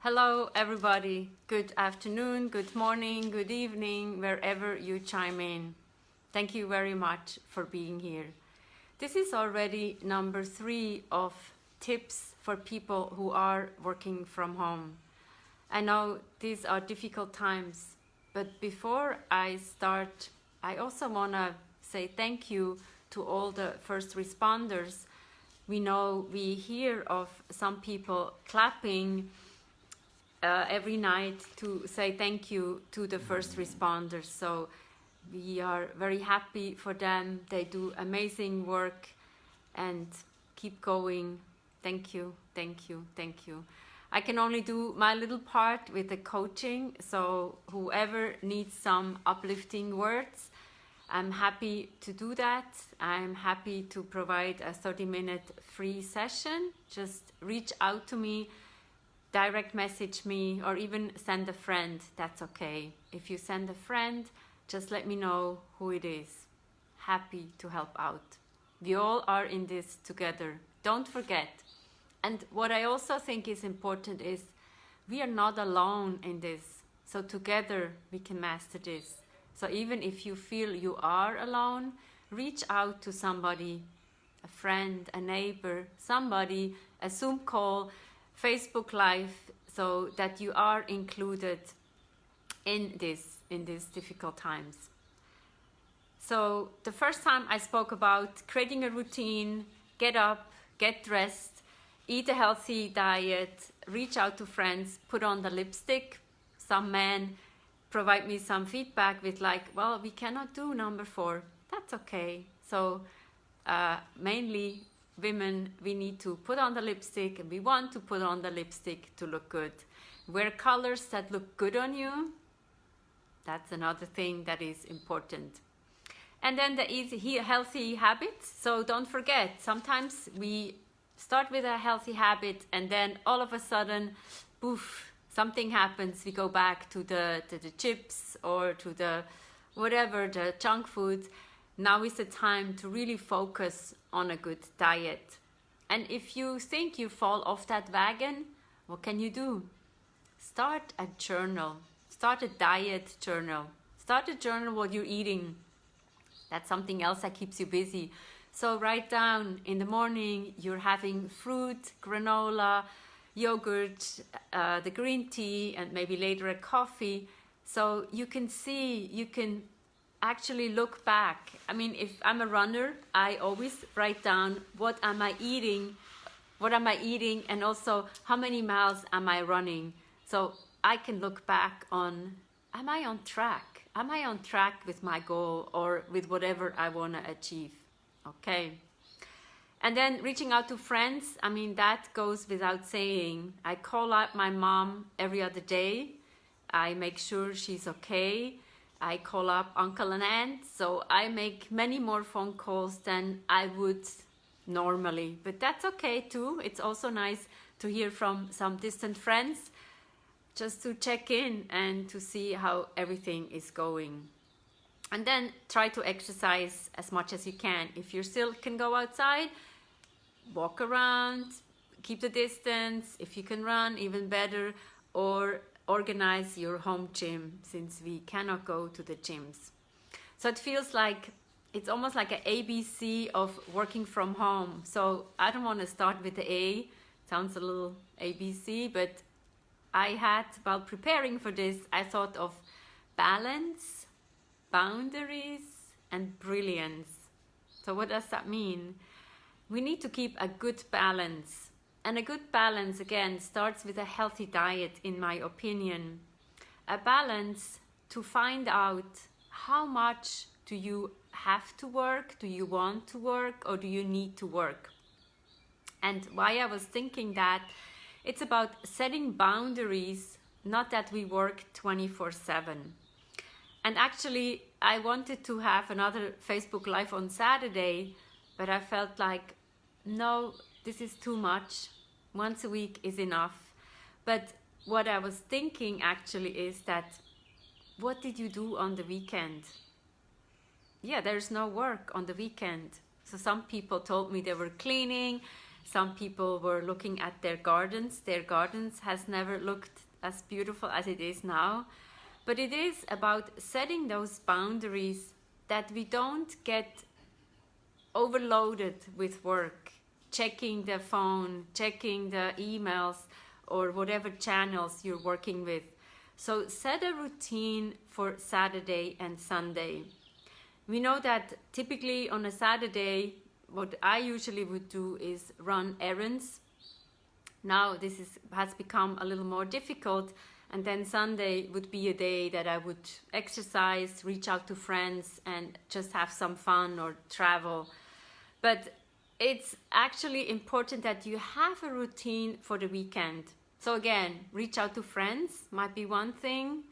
Hello everybody, good afternoon, good morning, good evening, wherever you chime in. Thank you very much for being here. This is already number 3 of tips for people who are working from home. I know these are difficult times, but before I start, I also want to say thank you to all the first responders. We hear of some people clapping every night to say thank you to the first responders. So we are very happy for them. They do amazing work and keep going. Thank you, thank you, thank you. I can only do my little part with the coaching. So whoever needs some uplifting words, I'm happy to do that. I'm happy to provide a 30-minute free session. Just reach out to me, direct message me, or even send a friend. That's okay. If you send a friend, just let me know who it is. Happy to help out. We all are in this together. Don't forget. And what I also think is important is we are not alone in this. So together we can master this. So even if you feel you are alone, reach out to somebody, a friend, a neighbor, somebody, a Zoom call, Facebook Live, so that you are included in these difficult times. So the first time I spoke about creating a routine, get up, get dressed, eat a healthy diet, reach out to friends, put on the lipstick. Some men provide me some feedback with like, well, we cannot do number 4. That's okay. So mainly women, we need to put on the lipstick, and we want to put on the lipstick to look good. Wear colors that look good on you. That's another thing that is important. And then the healthy habits. So don't forget, sometimes we start with a healthy habit and then all of a sudden, poof, something happens. We go back to the chips or to the whatever, the junk food. Now is the time to really focus on a good diet. And if you think you fall off that wagon, what can you do? Start a journal. Start a diet journal. Start a journal what you're eating. That's something else that keeps you busy. So write down in the morning you're having fruit, granola, yogurt, the green tea, and maybe later a coffee. So you can see, you can actually look back. I mean, if I'm a runner, I always write down what am I eating, and also how many miles am I running. So I can look back on, am I on track? Am I on track with my goal or with whatever I want to achieve? Okay. And then reaching out to friends, I mean, that goes without saying. I call out my mom every other day. I make sure she's okay. I call up uncle and aunt, so I make many more phone calls than I would normally. But that's okay too. It's also nice to hear from some distant friends, just to check in and to see how everything is going. And then try to exercise as much as you can. If you still can go outside, walk around, keep the distance. If you can run, even better, or organize your home gym, since we cannot go to the gyms. So it feels like it's almost like an ABC of working from home. So I don't want to start with the A. Sounds a little ABC, but I had, while preparing for this, I thought of balance, boundaries, and brilliance. So what does that mean? We need to keep a good balance. And a good balance, again, starts with a healthy diet, in my opinion. A balance to find out how much do you have to work, do you want to work, or do you need to work? And why I was thinking that, it's about setting boundaries, not that we work 24/7. And actually, I wanted to have another Facebook Live on Saturday, but I felt like, no, this is too much. Once a week is enough. But what I was thinking actually is that, what did you do on the weekend? Yeah, there's no work on the weekend. So some people told me they were cleaning, Some people were looking at their gardens. Their gardens has never looked as beautiful as it is now. But it is about setting those boundaries that we don't get overloaded with work, checking the phone, checking the emails, or whatever channels you're working with. So set a routine for Saturday and Sunday. We know that typically on a Saturday, what I usually would do is run errands. Now this has become a little more difficult, and then Sunday would be a day that I would exercise, reach out to friends, and just have some fun or travel. But it's actually important that you have a routine for the weekend. So again, reach out to friends might be one thing,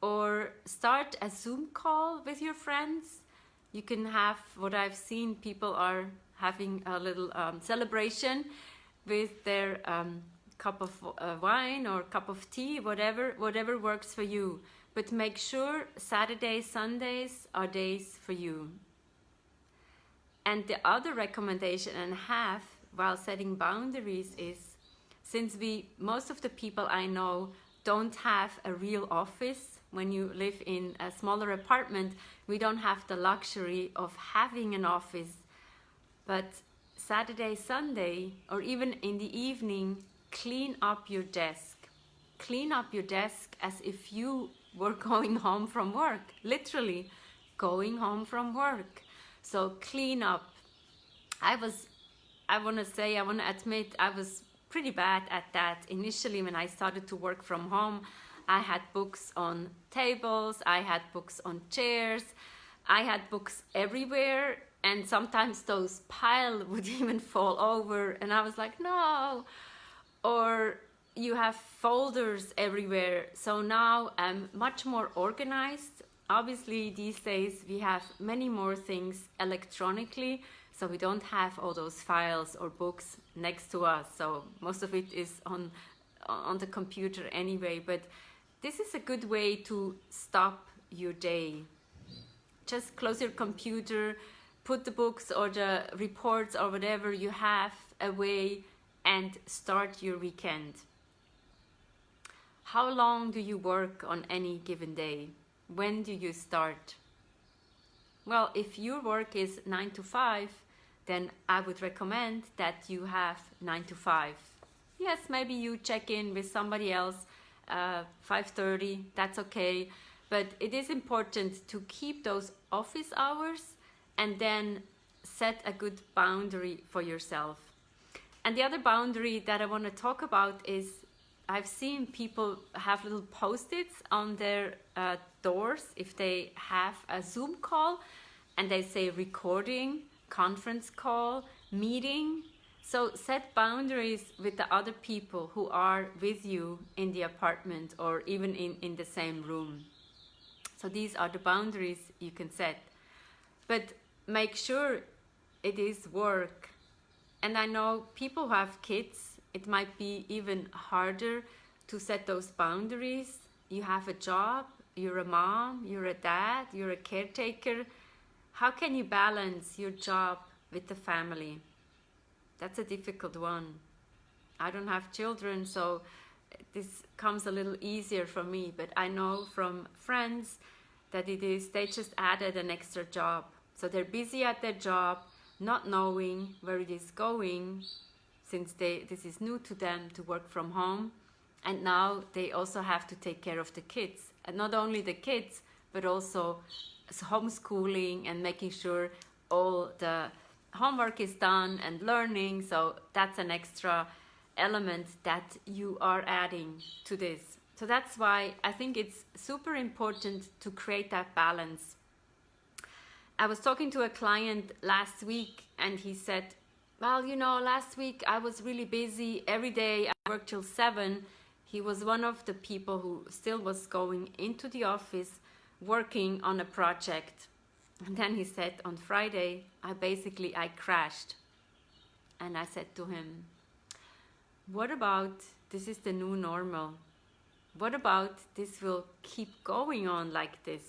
or start a Zoom call with your friends. You can have, what I've seen, people are having a little celebration with their cup of wine or cup of tea, whatever works for you. But make sure Saturdays, Sundays are days for you. And the other recommendation and have while setting boundaries is, since most of the people I know don't have a real office, when you live in a smaller apartment, we don't have the luxury of having an office. But Saturday, Sunday, or even in the evening, clean up your desk. Clean up your desk as if you were going home from work, literally going home from work. So clean up. I want to admit, I was pretty bad at that. Initially, when I started to work from home, I had books on tables, I had books on chairs, I had books everywhere, and sometimes those piles would even fall over, and I was like, no. Or you have folders everywhere. So now I'm much more organized. Obviously, these days we have many more things electronically, so we don't have all those files or books next to us. So most of it is on the computer anyway. But this is a good way to stop your day. Just close your computer, put the books or the reports or whatever you have away, and start your weekend. How long do you work on any given day? When do you start? Well, if your work is 9 to 5, then I would recommend that you have 9 to 5. Yes, maybe you check in with somebody else 5:30, that's okay. But it is important to keep those office hours and then set a good boundary for yourself. And the other boundary that I want to talk about is, I've seen people have little post-its on their doors if they have a Zoom call, and they say recording, conference call, meeting. So set boundaries with the other people who are with you in the apartment or even in the same room. So these are the boundaries you can set. But make sure it is work. And I know people who have kids, it might be even harder to set those boundaries. You have a job, you're a mom, you're a dad, you're a caretaker. How can you balance your job with the family? That's a difficult one. I don't have children, so this comes a little easier for me, but I know from friends that they just added an extra job. So they're busy at their job, not knowing where it is going, since this is new to them to work from home. And now they also have to take care of the kids. And not only the kids, but also homeschooling and making sure all the homework is done and learning. So that's an extra element that you are adding to this. So that's why I think it's super important to create that balance. I was talking to a client last week, and he said, well, you know, last week I was really busy. Every day I worked till 7. He was one of the people who still was going into the office, working on a project. And then he said, on Friday, I crashed. And I said to him, what about this is the new normal? What about this will keep going on like this?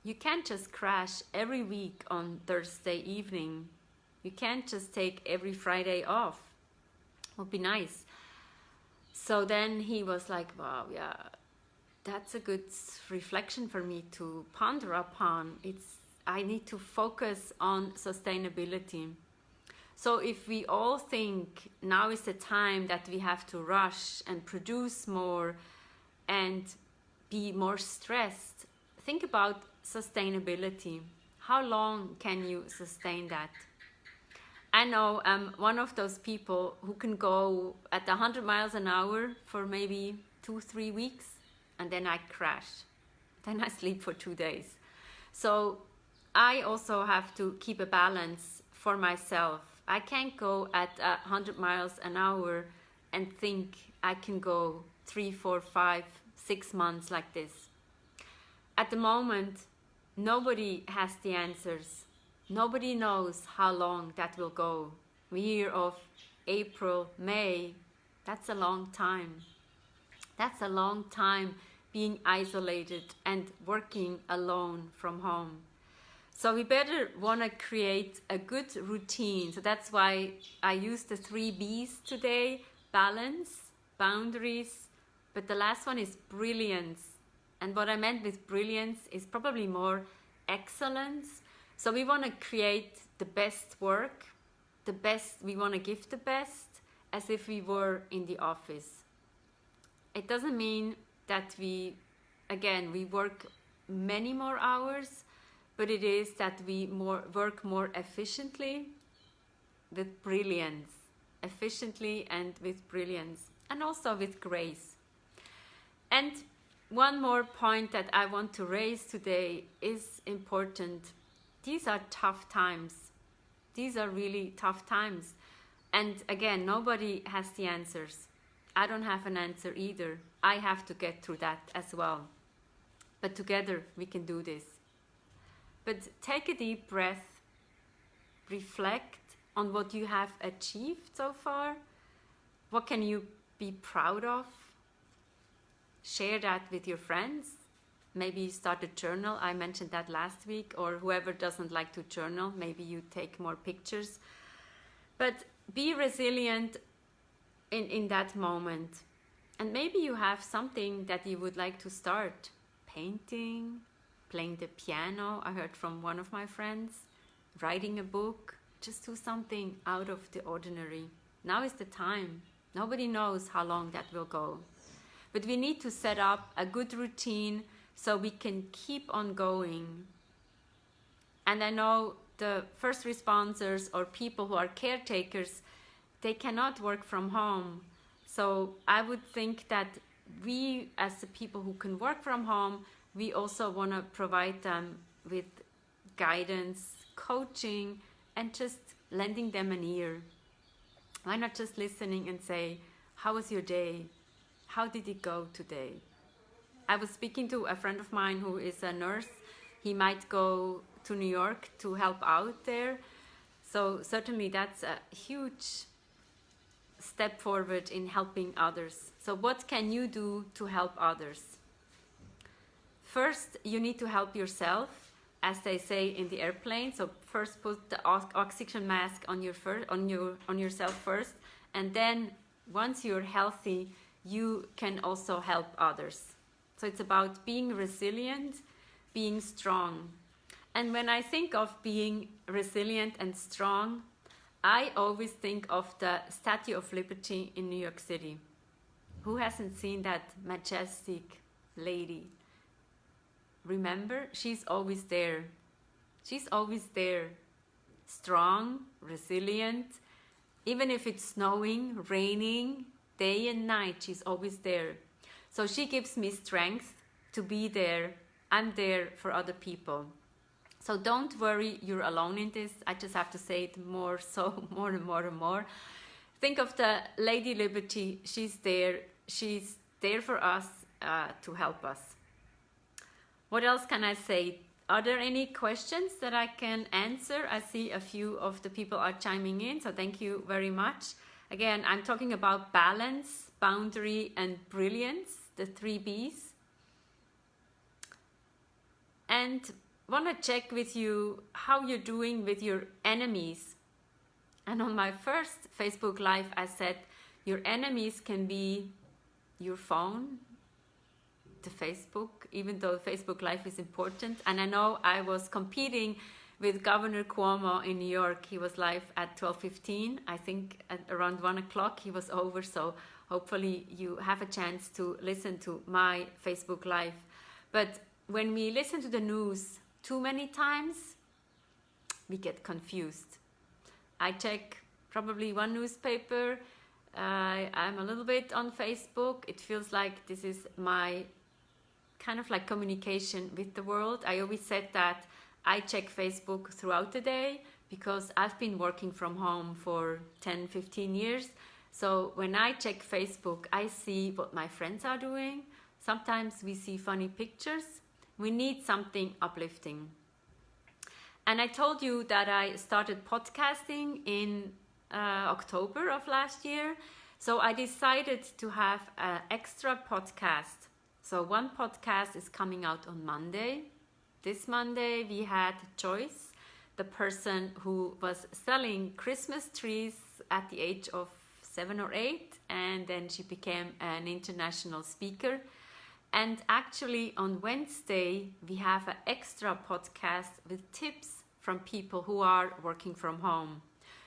You can't just crash every week on Thursday evening. You can't just take every Friday off. Would be nice. So then he was like, wow, yeah, that's a good reflection for me to ponder upon. I need to focus on sustainability. So if we all think now is the time that we have to rush and produce more and be more stressed, think about sustainability. How long can you sustain that? I know I'm one of those people who can go at 100 miles an hour for maybe 2-3 weeks, and then I crash. Then I sleep for 2 days. So I also have to keep a balance for myself. I can't go at 100 miles an hour and think I can go 3, 4, 5, 6 months like this. At the moment, nobody has the answers. Nobody knows how long that will go. We hear of April, May. That's a long time. That's a long time being isolated and working alone from home. So we better want to create a good routine. So that's why I use the 3 B's today: balance, boundaries, but the last one is brilliance. And what I meant with brilliance is probably more excellence. So we want to create the best work, the best, we want to give the best as if we were in the office. It doesn't mean that we work many more hours, but it is that we work more efficiently with brilliance, efficiently and with brilliance, and also with grace. And one more point that I want to raise today is important. These are tough times. These are really tough times. And again, nobody has the answers. I don't have an answer either. I have to get through that as well. But together we can do this. But take a deep breath. Reflect on what you have achieved so far. What can you be proud of? Share that with your friends. Maybe start a journal. I mentioned that last week. Or whoever doesn't like to journal, maybe you take more pictures. But be resilient in that moment. And maybe you have something that you would like to start. Painting, playing the piano, I heard from one of my friends. Writing a book. Just do something out of the ordinary. Now is the time. Nobody knows how long that will go. But we need to set up a good routine so we can keep on going. And I know the first responders or people who are caretakers, they cannot work from home. So I would think that we, as the people who can work from home, we also want to provide them with guidance, coaching, and just lending them an ear. Why not just listening and say, how was your day? How did it go today? I was speaking to a friend of mine who is a nurse. He might go to New York to help out there. So certainly that's a huge step forward in helping others. So what can you do to help others? First, you need to help yourself, as they say in the airplane. So first put the oxygen mask on yourself first, and then once you're healthy, you can also help others. So it's about being resilient, being strong. And when I think of being resilient and strong, I always think of the Statue of Liberty in New York City. Who hasn't seen that majestic lady? Remember, she's always there. She's always there. Strong, resilient. Even if it's snowing, raining, day and night, she's always there. So she gives me strength to be there. I'm there for other people. So don't worry, you're alone in this. I just have to say it more and more. Think of the Lady Liberty. She's there. She's there for us to help us. What else can I say? Are there any questions that I can answer? I see a few of the people are chiming in, so thank you very much. Again, I'm talking about balance, boundary, and brilliance, the 3 B's. And want to check with you how you're doing with your enemies. And on my first Facebook Live, I said, your enemies can be your phone, the Facebook, even though Facebook Live is important. And I know I was competing with Governor Cuomo in New York. He was live at 12:15. I think at around 1 o'clock he was over. So hopefully you have a chance to listen to my Facebook Live. But when we listen to the news too many times, we get confused. I check probably one newspaper. I'm a little bit on Facebook. It feels like this is my kind of like communication with the world. I always said that I check Facebook throughout the day because I've been working from home for 10, 15 years. So when I check Facebook, I see what my friends are doing. Sometimes we see funny pictures. We need something uplifting. And I told you that I started podcasting in October of last year. So I decided to have an extra podcast. So one podcast is coming out on Monday. This Monday we had Joyce, the person who was selling Christmas trees at the age of 7 or 8, and then she became an international speaker. And actually on Wednesday we have an extra podcast with tips from people who are working from home.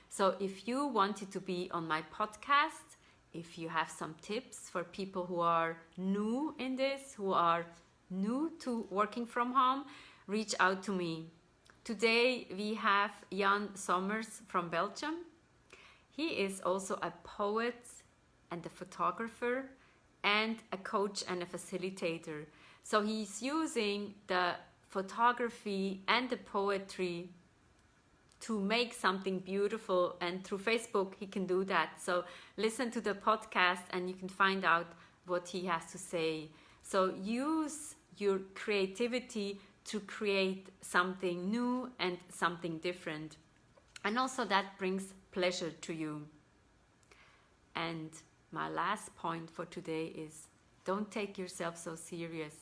So if you wanted to be on my podcast, if you have some tips for people who are new in this, who are new to working from home, reach out to me. Today we have Jan Sommers from Belgium. He is also a poet and a photographer and a coach and a facilitator. So he's using the photography and the poetry to make something beautiful, and through Facebook he can do that. So listen to the podcast and you can find out what he has to say. So use your creativity to create something new and something different. And also that brings pleasure to you. And my last point for today is, don't take yourself so serious.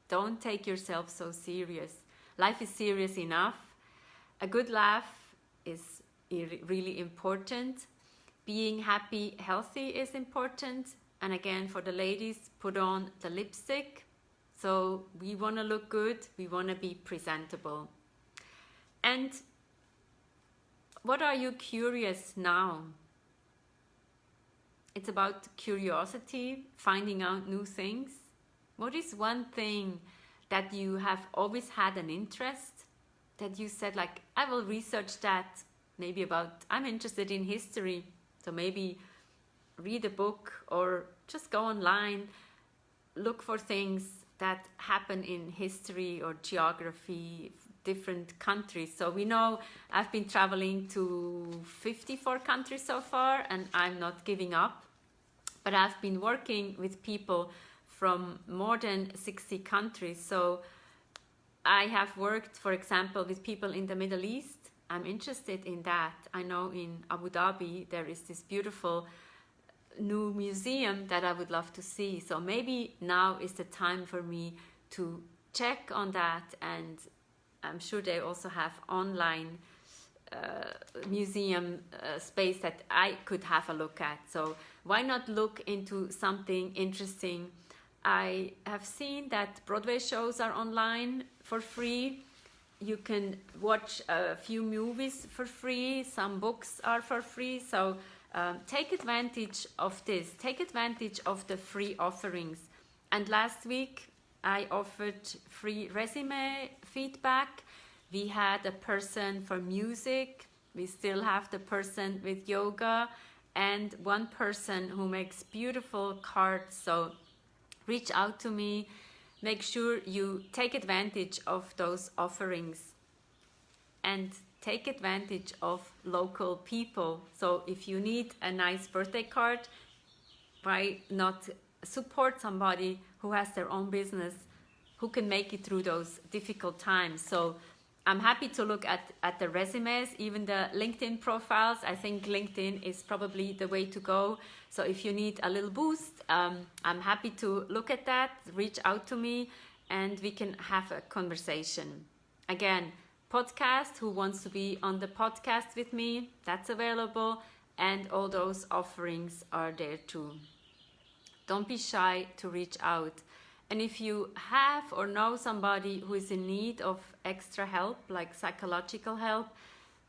Don't take yourself so serious. Life is serious enough. A good laugh is really important. Being happy, healthy is important. And again, for the ladies, put on the lipstick. So we want to look good. We want to be presentable. And what are you curious now? It's about curiosity, finding out new things. What is one thing that you have always had an interest, that you said like, I will research that, maybe about, I'm interested in history, so maybe read a book or just go online, look for things that happen in history or geography, different countries. So we know I've been traveling to 54 countries so far, and I'm not giving up. But I've been working with people from more than 60 countries. So I have worked, for example, with people in the Middle East. I'm interested in that. I know in Abu Dhabi there is this beautiful new museum that I would love to see. So maybe now is the time for me to check on that, and I'm sure they also have online museum space that I could have a look at. So why not look into something interesting? I have seen that Broadway shows are online for free. You can watch a few movies for free. Some books are for free. So take advantage of this. Take advantage of the free offerings. And last week I offered free resume feedback. We had a person for music. We still have the person with yoga, and one person who makes beautiful cards. So reach out to me. Make sure you take advantage of those offerings and take advantage of local people. So if you need a nice birthday card, why not support somebody who has their own business, who can make it through those difficult times? So I'm happy to look at the resumes, even the LinkedIn profiles. I think LinkedIn is probably the way to go. So if you need a little boost, I'm happy to look at that, reach out to me, and we can have a conversation. Again, podcast, who wants to be on the podcast with me, that's available, and all those offerings are there too. Don't be shy to reach out. And if you have or know somebody who is in need of extra help, like psychological help,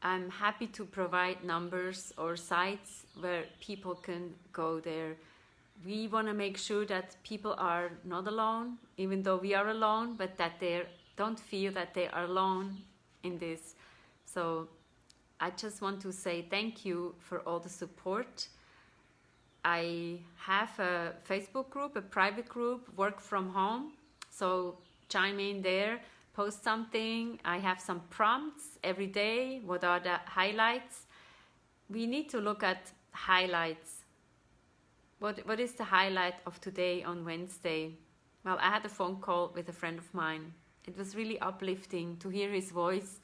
I'm happy to provide numbers or sites where people can go there. We want to make sure that people are not alone, even though we are alone, but that they don't feel that they are alone in this. So I just want to say thank you for all the support. I have a Facebook group, a private group, work from home. So chime in there, post something. I have some prompts every day. What are the highlights? We need to look at highlights. What is the highlight of today on Wednesday? Well, I had a phone call with a friend of mine. It was really uplifting to hear his voice,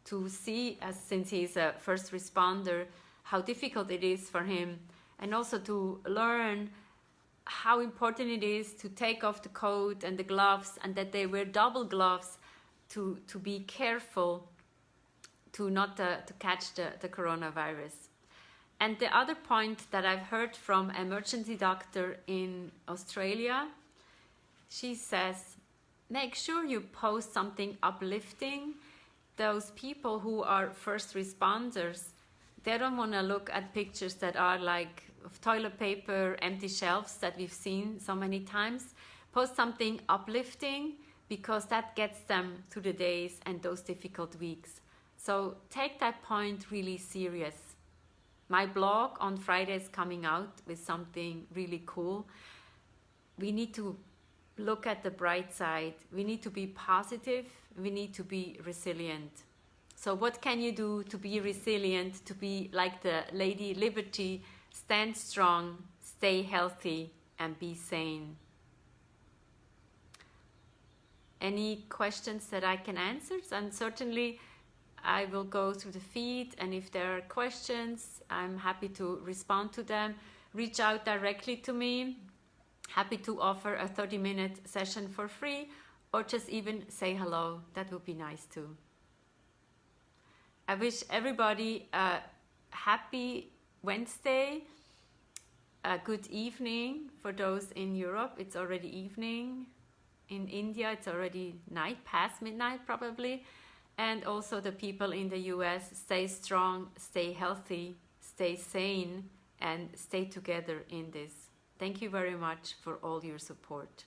to see, since he's a first responder, how difficult it is for him, and also to learn how important it is to take off the coat and the gloves, and that they wear double gloves to be careful to not to catch the coronavirus. And the other point that I've heard from an emergency doctor in Australia, she says, make sure you post something uplifting. Those people who are first responders, they don't want to look at pictures that are like of toilet paper, empty shelves that we've seen so many times. Post something uplifting, because that gets them through the days and those difficult weeks. So take that point really serious. My blog on Friday is coming out with something really cool. We need to look at the bright side. We need to be positive. We need to be resilient. So what can you do to be resilient, to be like the Lady Liberty? Stand strong, stay healthy, and be sane. Any questions that I can answer? And certainly I will go through the feed, and if there are questions, I'm happy to respond to them. Reach out directly to me. Happy to offer a 30-minute session for free, or just even say hello. That would be nice too. I wish everybody a happy Wednesday, a good evening for those in Europe. It's already evening. In India, it's already night, past midnight probably. And also the people in the US, stay strong, stay healthy, stay sane, and stay together in this. Thank you very much for all your support.